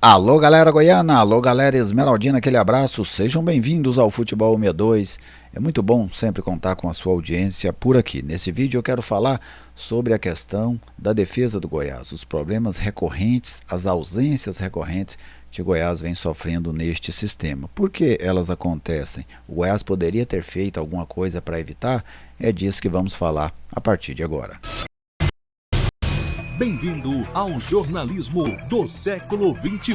Alô galera goiana, alô galera esmeraldina, aquele abraço, sejam bem-vindos ao Futebol 62. É muito bom sempre contar com a sua audiência por aqui. Nesse vídeo eu quero falar sobre a questão da defesa do Goiás, os problemas recorrentes, as ausências recorrentes que o Goiás vem sofrendo neste sistema. Por que elas acontecem? O Goiás poderia ter feito alguma coisa para evitar? É disso que vamos falar a partir de agora. Bem-vindo ao jornalismo do século XXI.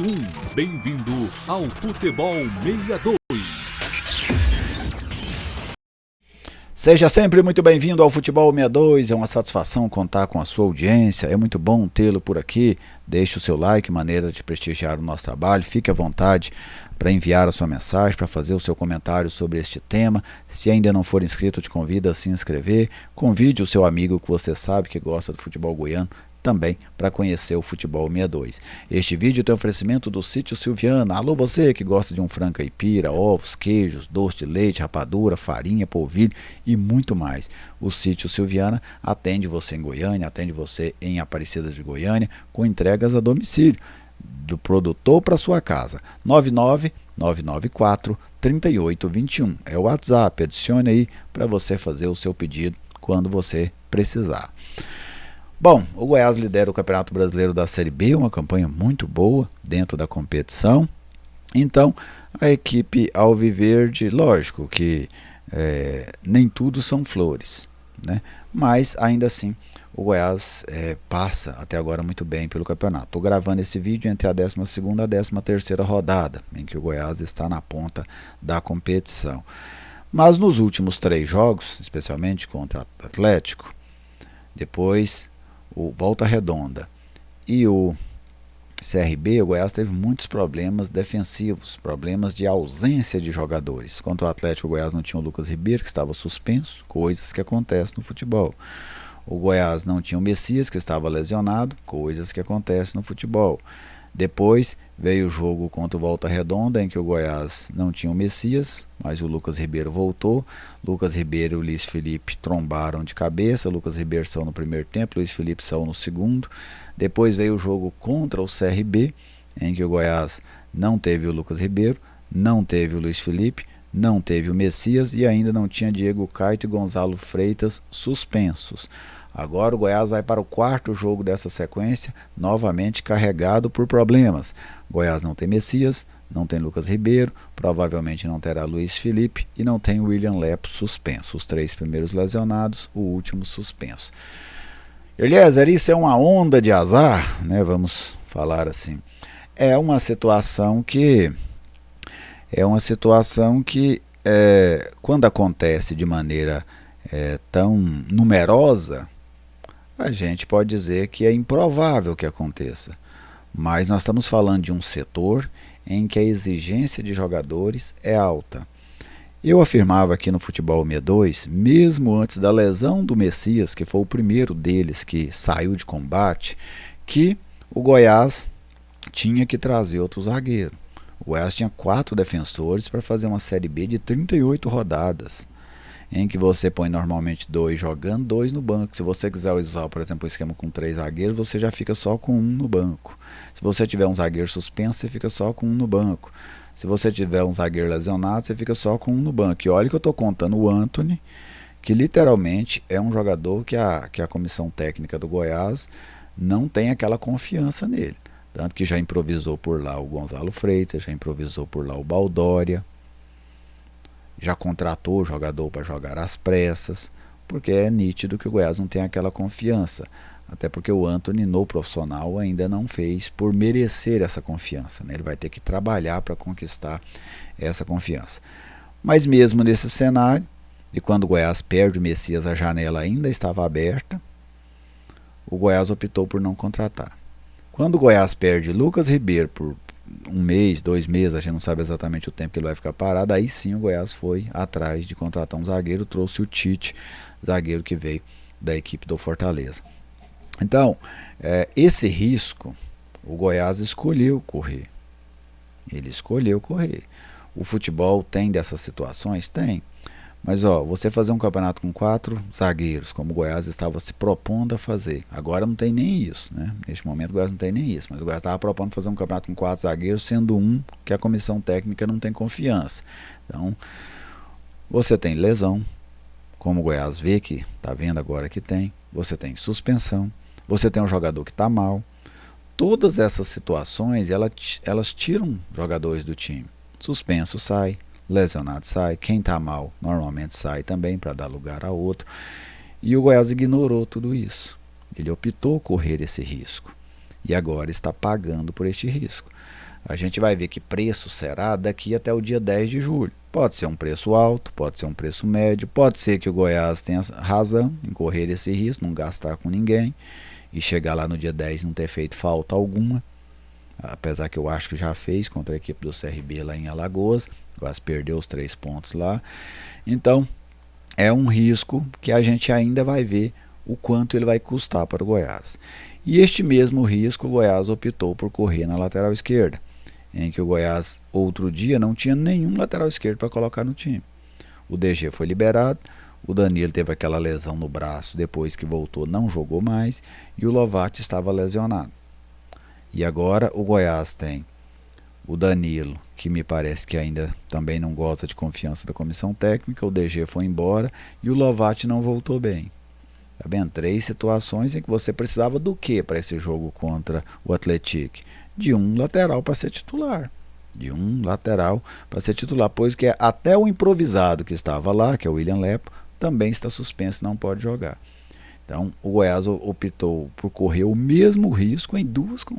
Bem-vindo ao Futebol 62. Seja sempre muito bem-vindo ao Futebol 62, é uma satisfação contar com a sua audiência, é muito bom tê-lo por aqui. Deixe o seu like, maneira de prestigiar o nosso trabalho, fique à vontade para enviar a sua mensagem, para fazer o seu comentário sobre este tema. Se ainda não for inscrito, te convido a se inscrever, convide o seu amigo que você sabe que gosta do futebol goiano, também para conhecer o Futebol 62. Este vídeo tem oferecimento do Sítio Silviana. Alô você que gosta de um frango caipira, ovos, queijos, doce de leite, rapadura, farinha, polvilho e muito mais. O Sítio Silviana atende você em Goiânia, atende você em Aparecida de Goiânia, com entregas a domicílio, do produtor para sua casa. 99994-3821. É o WhatsApp, adicione aí para você fazer o seu pedido quando você precisar. Bom, o Goiás lidera o Campeonato Brasileiro da Série B, uma campanha muito boa dentro da competição. Então, a equipe alviverde, lógico que nem tudo são flores, né? Mas ainda assim o Goiás passa até agora muito bem pelo campeonato. Estou gravando esse vídeo entre a 12ª e a 13ª rodada, em que o Goiás está na ponta da competição. Mas nos últimos 3 jogos, especialmente contra o Atlético, depois o Volta Redonda e o CRB, o Goiás teve muitos problemas defensivos, problemas de ausência de jogadores. Contra o Atlético, o Goiás não tinha o Lucas Ribeiro, que estava suspenso, coisas que acontecem no futebol. O Goiás não tinha o Messias, que estava lesionado, coisas que acontecem no futebol. Depois veio o jogo contra o Volta Redonda, em que o Goiás não tinha o Messias, mas o Lucas Ribeiro voltou. Lucas Ribeiro e o Luiz Felipe trombaram de cabeça. Lucas Ribeiro saiu no primeiro tempo, Luiz Felipe saiu no segundo. Depois veio o jogo contra o CRB, em que o Goiás não teve o Lucas Ribeiro, não teve o Luiz Felipe, não teve o Messias e ainda não tinha Diego Caito e Gonzalo Freitas suspensos. Agora o Goiás vai para o 4º jogo dessa sequência, novamente carregado por problemas. Goiás não tem Messias, não tem Lucas Ribeiro, provavelmente não terá Luiz Felipe e não tem William Lepo suspenso. Os 3 primeiros lesionados, o último suspenso. Eliezer, isso é uma onda de azar, né? Vamos falar assim. É uma situação que quando acontece de maneira tão numerosa, a gente pode dizer que é improvável que aconteça, mas nós estamos falando de um setor em que a exigência de jogadores é alta. Eu afirmava aqui no Futebol 62, mesmo antes da lesão do Messias, que foi o primeiro deles que saiu de combate, que o Goiás tinha que trazer outro zagueiro. O Goiás tinha 4 defensores para fazer uma Série B de 38 rodadas. Em que você põe normalmente 2 jogando, 2 no banco. Se você quiser usar, por exemplo, o esquema com 3 zagueiros, você já fica só com 1 no banco. Se você tiver um zagueiro suspenso, você fica só com 1 no banco. Se você tiver um zagueiro lesionado, você fica só com 1 no banco. E olha que eu estou contando o Antony, que literalmente é um jogador que a comissão técnica do Goiás não tem aquela confiança nele. Tanto que já improvisou por lá o Gonzalo Freitas, já improvisou por lá o Baldória, já contratou o jogador para jogar às pressas, porque é nítido que o Goiás não tem aquela confiança, até porque o Antony no profissional ainda não fez por merecer essa confiança, né? Ele vai ter que trabalhar para conquistar essa confiança. Mas mesmo nesse cenário, e quando o Goiás perde o Messias, a janela ainda estava aberta, o Goiás optou por não contratar. Quando o Goiás perde Lucas Ribeiro por 1 mês, 2 meses, a gente não sabe exatamente o tempo que ele vai ficar parado, aí sim o Goiás foi atrás de contratar um zagueiro, trouxe o Tite, zagueiro que veio da equipe do Fortaleza. Então, esse risco o Goiás escolheu correr. Ele escolheu correr. O futebol tem dessas situações? Tem. Mas você fazer um campeonato com 4 zagueiros, como o Goiás estava se propondo a fazer. Agora não tem nem isso, né? Neste momento o Goiás não tem nem isso, mas o Goiás estava propondo fazer um campeonato com 4 zagueiros, sendo um que a comissão técnica não tem confiança. Então, você tem lesão, como o Goiás vê que está vendo agora que tem, você tem suspensão, você tem um jogador que está mal. Todas essas situações, elas tiram jogadores do time. Suspenso sai, lesionado sai, quem está mal normalmente sai também para dar lugar a outro. E o Goiás ignorou tudo isso. Ele optou correr esse risco e agora está pagando por este risco. A gente vai ver que preço será daqui até o dia 10 de julho. Pode ser um preço alto, pode ser um preço médio, pode ser que o Goiás tenha razão em correr esse risco, não gastar com ninguém e chegar lá no dia 10 e não ter feito falta alguma. Apesar que eu acho que já fez contra a equipe do CRB lá em Alagoas, quase perdeu os 3 pontos lá. Então é um risco que a gente ainda vai ver o quanto ele vai custar para o Goiás. E este mesmo risco o Goiás optou por correr na lateral esquerda, em que o Goiás outro dia não tinha nenhum lateral esquerdo para colocar no time. O DG foi liberado, o Danilo teve aquela lesão no braço, depois que voltou não jogou mais, e o Lovati estava lesionado. E agora o Goiás tem o Danilo, que me parece que ainda também não gosta de confiança da comissão técnica, o DG foi embora e o Lovati não voltou bem. Tá vendo? 3 situações em que você precisava do que para esse jogo contra o Atlético? De um lateral para ser titular. Pois que até o improvisado que estava lá, que é o William Lepo, também está suspenso e não pode jogar. Então o Goiás optou por correr o mesmo risco em duas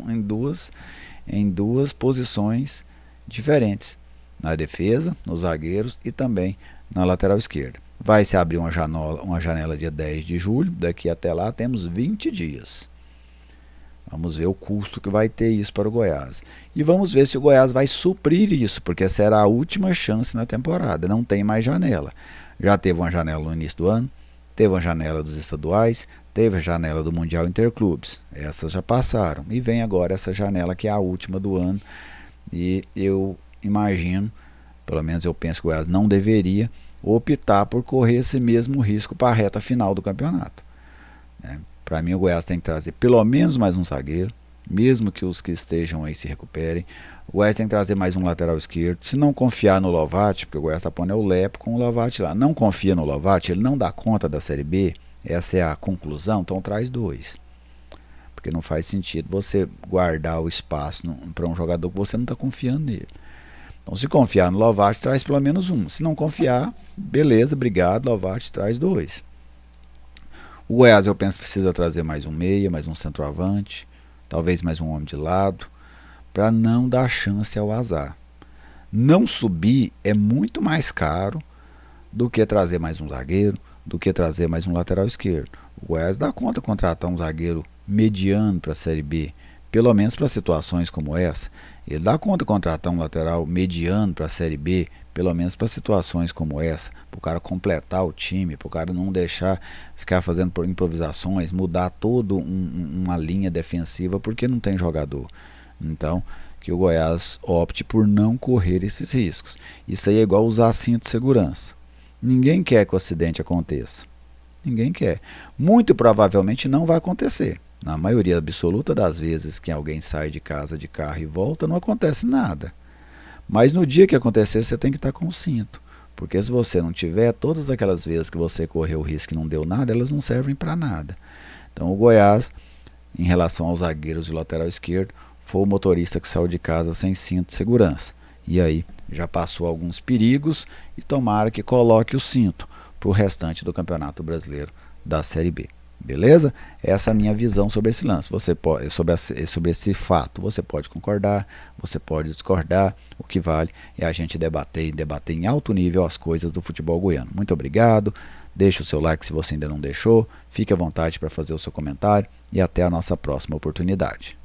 posições diferentes, na defesa, nos zagueiros e também na lateral esquerda. Vai se abrir uma janela dia 10 de julho, daqui até lá temos 20 dias. Vamos ver o custo que vai ter isso para o Goiás. E vamos ver se o Goiás vai suprir isso, porque será a última chance na temporada, não tem mais janela. Já teve uma janela no início do ano, teve uma janela dos estaduais, teve a janela do Mundial Interclubes. Essas já passaram. E vem agora essa janela que é a última do ano. E eu imagino, pelo menos eu penso que o Goiás não deveria optar por correr esse mesmo risco para a reta final do campeonato. Para mim o Goiás tem que trazer pelo menos mais um zagueiro, mesmo que os que estejam aí se recuperem. O Goiás tem que trazer mais um lateral esquerdo. Se não confiar no Lovati, porque o Goiás está pondo o Lepo com o Lovati lá, não confia no Lovati, ele não dá conta da Série B, essa é a conclusão, então traz 2. Porque não faz sentido você guardar o espaço para um jogador que você não está confiando nele. Então se confiar no Lovati, traz pelo menos um. Se não confiar, beleza, obrigado, Lovati, traz 2. O Goiás eu penso que precisa trazer mais um meia, mais um centroavante, talvez mais um homem de lado, para não dar chance ao azar. Não subir é muito mais caro do que trazer mais um zagueiro, do que trazer mais um lateral esquerdo. O Goiás dá conta de contratar um zagueiro mediano para a Série B, pelo menos para situações como essa. Ele dá conta de contratar um lateral mediano para a Série B, pelo menos para situações como essa, para o cara completar o time, para o cara não deixar ficar fazendo improvisações, mudar toda uma linha defensiva porque não tem jogador. Então, que o Goiás opte por não correr esses riscos. Isso aí é igual usar cinto de segurança. Ninguém quer que o acidente aconteça. Ninguém quer. Muito provavelmente não vai acontecer. Na maioria absoluta das vezes que alguém sai de casa de carro e volta, não acontece nada. Mas no dia que acontecer, você tem que estar com o cinto. Porque se você não tiver, todas aquelas vezes que você correu o risco e não deu nada, elas não servem para nada. Então o Goiás, em relação aos zagueiros e lateral esquerdo, foi o motorista que saiu de casa sem cinto de segurança. E aí já passou alguns perigos e tomara que coloque o cinto para o restante do Campeonato Brasileiro da Série B. Beleza? Essa é a minha visão sobre esse lance. Você pode, sobre esse fato. Você pode concordar, você pode discordar. O que vale é a gente debater em alto nível as coisas do futebol goiano. Muito obrigado. Deixe o seu like se você ainda não deixou. Fique à vontade para fazer o seu comentário e até a nossa próxima oportunidade.